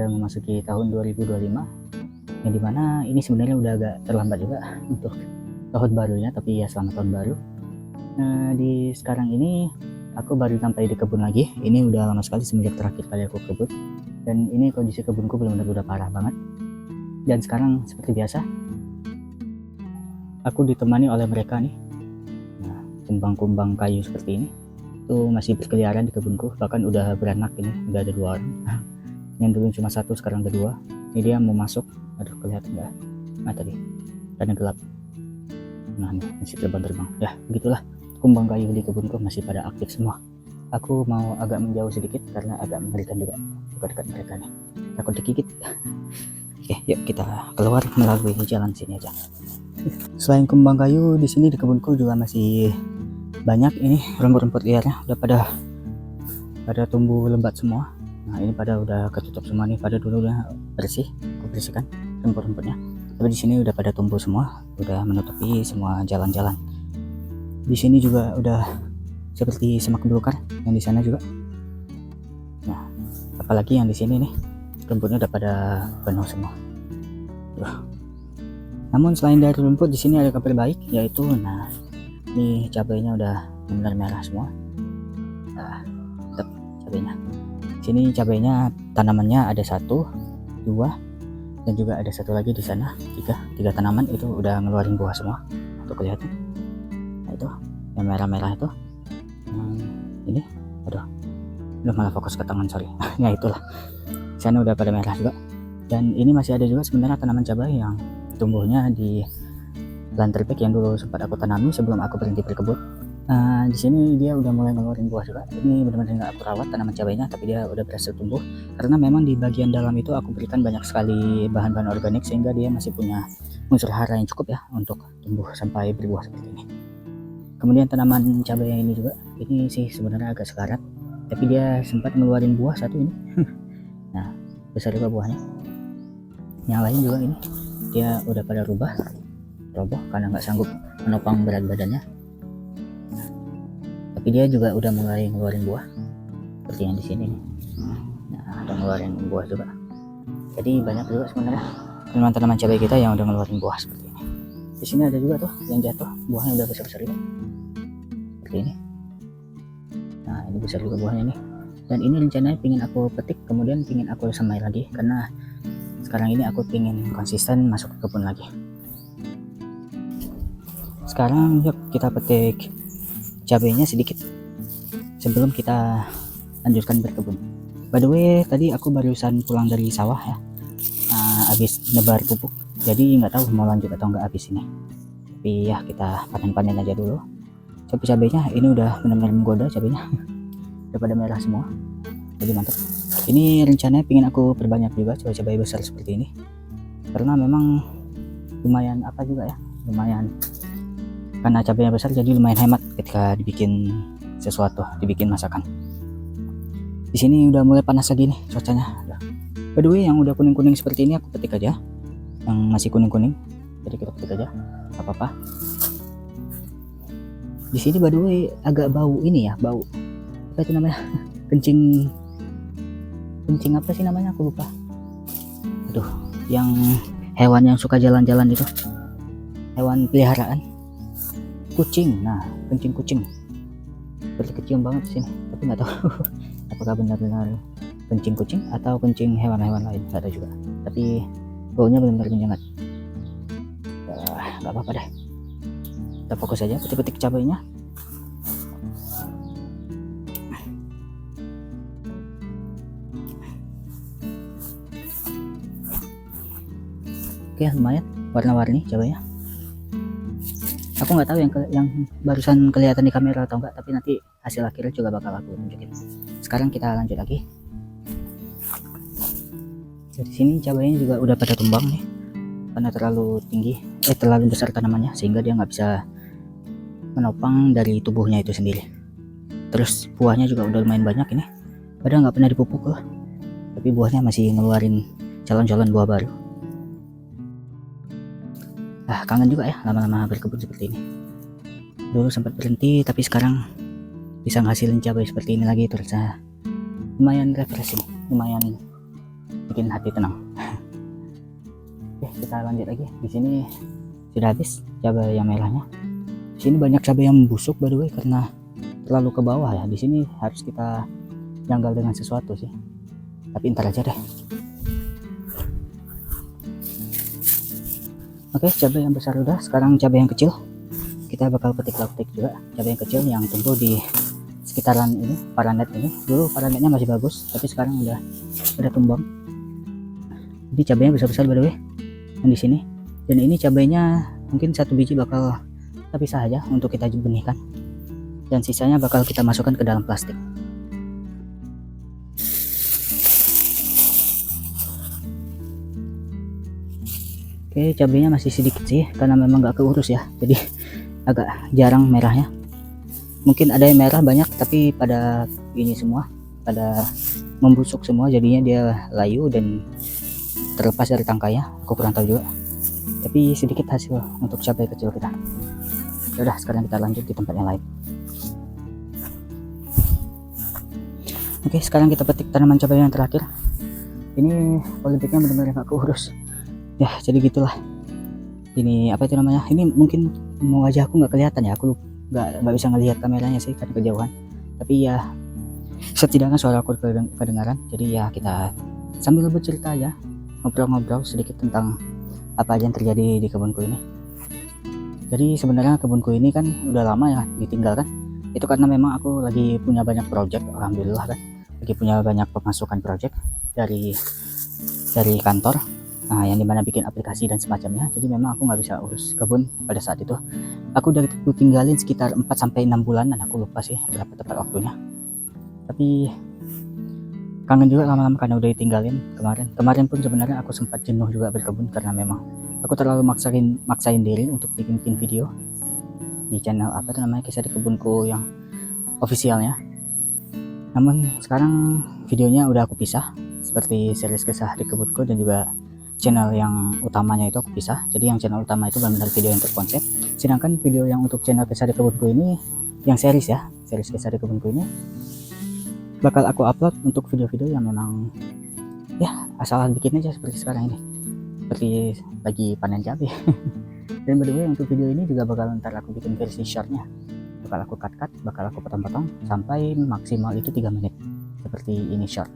sudah memasuki tahun 2025, yang dimana ini sebenarnya udah agak terlambat juga untuk tahun barunya, tapi ya selamat tahun baru. Nah, di sekarang ini aku baru sampai di kebun lagi. Ini udah lama sekali semenjak terakhir kali aku kebun, dan ini kondisi kebunku benar-benar udah parah banget. Dan sekarang seperti biasa, aku ditemani oleh mereka nih. Nah, kumbang-kumbang kayu seperti ini itu masih berkeliaran di kebunku, bahkan udah beranak. Ini udah ada 2 orang. Yang dulu cuma 1, sekarang ada 2. Ini dia mau masuk. Aduh, kelihatan nggak? Nah, tadi karena gelap. Nah, ini masih terbang-terbang. Ya, begitulah, kumbang kayu di kebunku masih pada aktif semua. Aku mau agak menjauh sedikit karena agak mengerikan juga dekat-dekat mereka nih, takut digigit. Oke, yuk kita keluar melalui jalan sini aja. Selain kumbang kayu, di sini di kebunku juga masih banyak ini rumput-rumput liarnya, udah pada tumbuh lebat semua. Nah, ini pada udah ketutup semua nih, pada dulu udah bersih, aku bersihkan rumput-rumputnya. Tapi di sini udah pada tumbuh semua, udah menutupi semua jalan-jalan. Di sini juga udah seperti semak belukar, yang di sana juga. Nah, apalagi yang di sini nih, rumputnya udah pada penuh semua. Namun selain dari rumput, di sini ada kabar baik, yaitu ini cabainya udah benar merah semua. Nah, tetap cabainya. Sini cabainya tanamannya ada 1, 2, dan juga ada 1 lagi di sana. 3 tanaman itu udah ngeluarin buah semua. Tuh kelihatan. Nah, itu yang merah-merah itu. Ini, aduh, udah malah fokus ke tangan, sorry. Ya itulah. Sana udah pada merah juga. Dan ini masih ada juga sebenarnya tanaman cabai yang tumbuhnya di planter bag yang dulu sempat aku tanami sebelum aku berhenti berkebun. Di sini dia udah mulai ngeluarin buah juga. Ini benar-benar nggak aku rawat tanaman cabainya, tapi dia udah berhasil tumbuh karena memang di bagian dalam itu aku berikan banyak sekali bahan-bahan organik, sehingga dia masih punya unsur hara yang cukup ya untuk tumbuh sampai berbuah seperti ini. Kemudian tanaman cabai yang ini juga, ini sih sebenarnya agak sekarat, tapi dia sempat ngeluarin buah 1 ini. Nah, besar juga buahnya. Yang lain juga ini dia udah pada roboh karena nggak sanggup menopang berat badannya. Tapi dia juga udah mulai ngeluarin buah seperti yang di sini nih. Nah, ada ngeluarin buah juga. Jadi banyak juga sebenarnya tanaman cabai kita yang udah ngeluarin buah seperti ini. Di sini ada juga tuh yang jatuh, buahnya udah besar-besar juga seperti ini. Nah, ini besar juga buahnya nih. Dan ini rencananya pingin aku petik, kemudian pingin aku semai lagi, karena sekarang ini aku pingin konsisten masuk ke kebun lagi. Sekarang yuk kita petik cabainya sedikit sebelum kita lanjutkan berkebun. By the way, tadi aku barusan pulang dari sawah ya, habis nebar pupuk, jadi nggak tahu mau lanjut atau nggak habis ini. Tapi ya kita panen-panen aja dulu. Cabainya ini udah benar-benar menggoda cabainya. Udah pada merah semua, jadi mantap. Ini rencananya pingin aku perbanyak juga cabai besar seperti ini, karena memang lumayan apa juga ya, lumayan, karena cabainya besar jadi lumayan hemat ketika dibikin sesuatu, dibikin masakan. Di sini udah mulai panas lagi nih cuacanya. By the way, yang udah kuning-kuning seperti ini aku petik aja, yang masih kuning-kuning jadi kita petik aja, gak apa-apa. Di sini by the way agak bau ini ya, bau apa itu namanya, kencing apa sih namanya, aku lupa. Aduh, yang hewan yang suka jalan-jalan itu, hewan peliharaan, kucing. Nah, kencing kucing seperti kecium banget di sini, tapi nggak tahu apakah benar-benar kencing kucing atau kencing hewan-hewan lain, nggak tahu juga. Tapi baunya benar-benar menyengat. Nggak apa-apa deh, kita fokus aja petik-petik cabainya. Oke, lumayan warna-warni cabainya. Aku nggak tahu yang barusan kelihatan di kamera atau enggak, tapi nanti hasil akhirnya juga bakal aku tunjukin. Sekarang kita lanjut lagi. Dari sini cabainya juga udah pada tumbang nih, karena terlalu tinggi, terlalu besar tanamannya, sehingga dia nggak bisa menopang dari tubuhnya itu sendiri. Terus buahnya juga udah lumayan banyak ini, padahal nggak pernah dipupuk loh, tapi buahnya masih ngeluarin calon-calon buah baru. Kangen juga ya lama-lama berkebun seperti ini. Dulu sempat berhenti, tapi sekarang bisa ngasilin cabai seperti ini lagi, terus lumayan refreshing, lumayan bikin hati tenang. Oke, kita lanjut lagi. Di sini sudah habis cabai yang merahnya. Di sini banyak cabai yang membusuk by the way karena terlalu ke bawah ya. Di sini harus kita janggal dengan sesuatu sih. Tapi ntar aja deh. Oke, cabai yang besar udah. Sekarang cabai yang kecil. Kita bakal petik juga cabai yang kecil yang tumbuh di sekitaran ini, paranet ini. Dulu paranetnya masih bagus, tapi sekarang udah tumbang. Ini cabainya besar-besar by the way yang di sini. Dan ini cabainya mungkin satu biji bakal kita pisah aja untuk kita benihkan. Dan sisanya bakal kita masukkan ke dalam plastik. Oke, cabainya masih sedikit sih karena memang gak keurus ya, jadi agak jarang merahnya. Mungkin ada yang merah banyak tapi pada ini semua pada membusuk semua, jadinya dia layu dan terlepas dari tangkainya. Aku kurang tahu juga, tapi sedikit hasil untuk cabai kecil kita. Udah, sekarang kita lanjut di tempat yang lain. Oke, sekarang kita petik tanaman cabai yang terakhir. Ini polybagnya benar-benar gak keurus ya, jadi gitulah. Ini apa itu namanya, ini mungkin wajahku nggak kelihatan ya, aku nggak bisa ngelihat kameranya sih karena kejauhan, tapi ya setidaknya suara aku kedengaran. Jadi ya kita sambil bercerita aja, ngobrol-ngobrol sedikit tentang apa aja yang terjadi di kebunku ini. Jadi sebenarnya kebunku ini kan udah lama ya ditinggalkan, itu karena memang aku lagi punya banyak project, alhamdulillah kan, lagi punya banyak pemasukan project dari kantor. Nah, yang dimana bikin aplikasi dan semacamnya. Jadi memang aku nggak bisa urus kebun pada saat itu. Aku udah tinggalin sekitar 4-6 bulanan, aku lupa sih berapa tepat waktunya. Tapi kangen juga lama-lama karena udah ditinggalin kemarin pun sebenarnya aku sempat jenuh juga berkebun karena memang aku terlalu maksain diri untuk bikin video di channel apa itu namanya, Kisah di Kebunku yang officialnya. Namun sekarang videonya udah aku pisah, seperti series Kisah di Kebunku, dan juga channel yang utamanya itu aku pisah. Jadi yang channel utama itu benar-benar video yang terkonsep, sedangkan video yang untuk channel Kisah di Kebunku ini yang series Kisah di Kebunku ini bakal aku upload untuk video-video yang memang ya asal bikin aja, seperti sekarang ini, seperti lagi panen cabai. Dan by the way untuk video ini juga bakal ntar aku bikin versi shortnya, bakal aku cut, bakal aku potong-potong sampai maksimal itu 3 menit seperti ini short.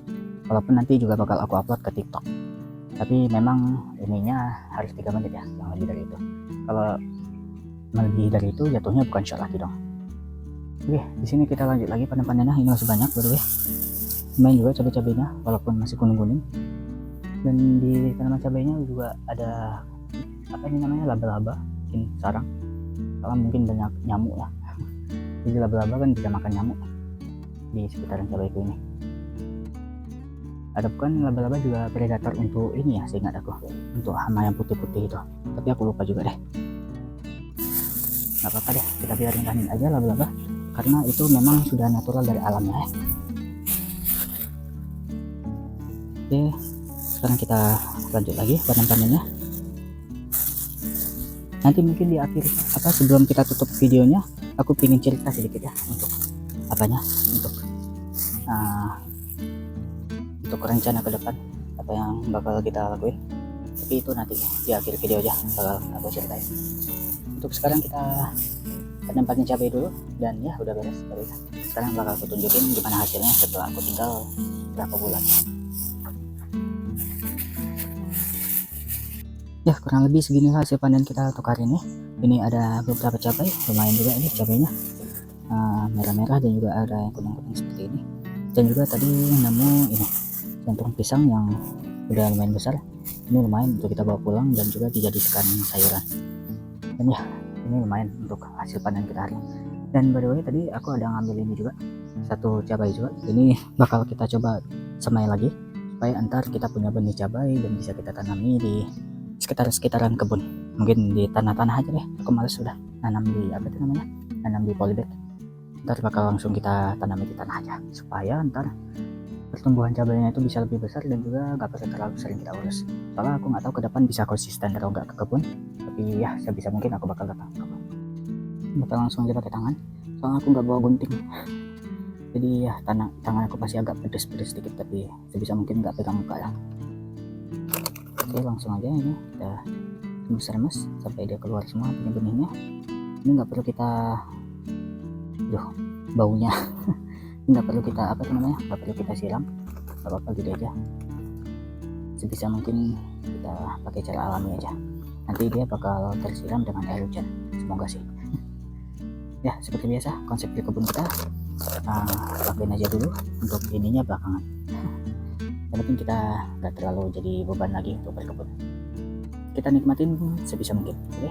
Walaupun nanti juga bakal aku upload ke TikTok, tapi memang ininya harus 3 menit ya, yang lebih dari itu. Kalau lebih dari itu jatuhnya bukan short lagi dong. Oke, di sini kita lanjut lagi panen-panennya. Ini masih banyak by the way, lumayan juga cabai-cabainya walaupun masih kuning-kuning. Dan di tanaman cabainya juga ada apa ini namanya, laba-laba, mungkin sarang, kalau mungkin banyak nyamuk ya. Jadi laba-laba kan bisa makan nyamuk di sekitaran cabaiku ini. Ada bukan laba-laba juga predator untuk ini ya, seingat aku, untuk hama yang putih-putih itu, tapi aku lupa juga deh. Nggak apa-apa deh, kita biarin aja laba-laba karena itu memang sudah natural dari alamnya ya. Oke, sekarang kita lanjut lagi panen-panennya. Nanti mungkin di akhir sebelum kita tutup videonya, aku ingin cerita sedikit ya untuk untuk rencana ke depan apa yang bakal kita lakuin. Tapi itu nanti di akhir video aja bakal aku ceritain. Untuk sekarang kita panen cabai dulu, dan ya udah beres tadi. Sekarang bakal aku tunjukin gimana hasilnya setelah aku tinggal berapa bulan. Ya kurang lebih segini hasil panen kita untuk hari ini. Ini ada beberapa cabai, lumayan juga ini cabainya, merah-merah, dan juga ada yang kuning-kuning seperti ini. Dan juga tadi nemu ini jantung pisang yang udah lumayan besar. Ini lumayan untuk kita bawa pulang dan juga dijadikan sayuran. Dan ya ini lumayan untuk hasil panen kita hari ini. Dan by the way tadi aku ada ngambil ini juga, satu cabai juga. Ini bakal kita coba semai lagi supaya antar kita punya benih cabai dan bisa kita tanami di sekitaran kebun. Mungkin di tanah-tanah aja deh, aku males sudah nanam di nanam di polybag. Ntar bakal langsung kita tanami di tanah aja supaya ntar pertumbuhan cabainya itu bisa lebih besar dan juga gak perlu terlalu sering kita urus. Soalnya aku nggak tahu ke depan bisa konsisten atau enggak ke kebun, tapi ya sebisa mungkin aku bakal datang ke kebun. Bakal langsung aja pakai tangan, soalnya aku nggak bawa gunting. Jadi ya tangan aku pasti agak pedes sedikit, tapi sebisa mungkin nggak pegang muka ya. Oke, langsung aja ini kita remes-remes sampai dia keluar semua benih-benihnya. Ini nggak perlu kita, baunya nggak perlu kita nggak perlu kita siram, nggak apa-apa gitu aja. Sebisa mungkin kita pakai cara alami aja, nanti dia bakal tersiram dengan air hujan, semoga sih. Ya seperti biasa konsep di kebun kita, lakuin aja dulu, untuk ininya belakangan. Yang penting kita nggak terlalu jadi beban lagi untuk berkebun, kita nikmatin sebisa mungkin, oke?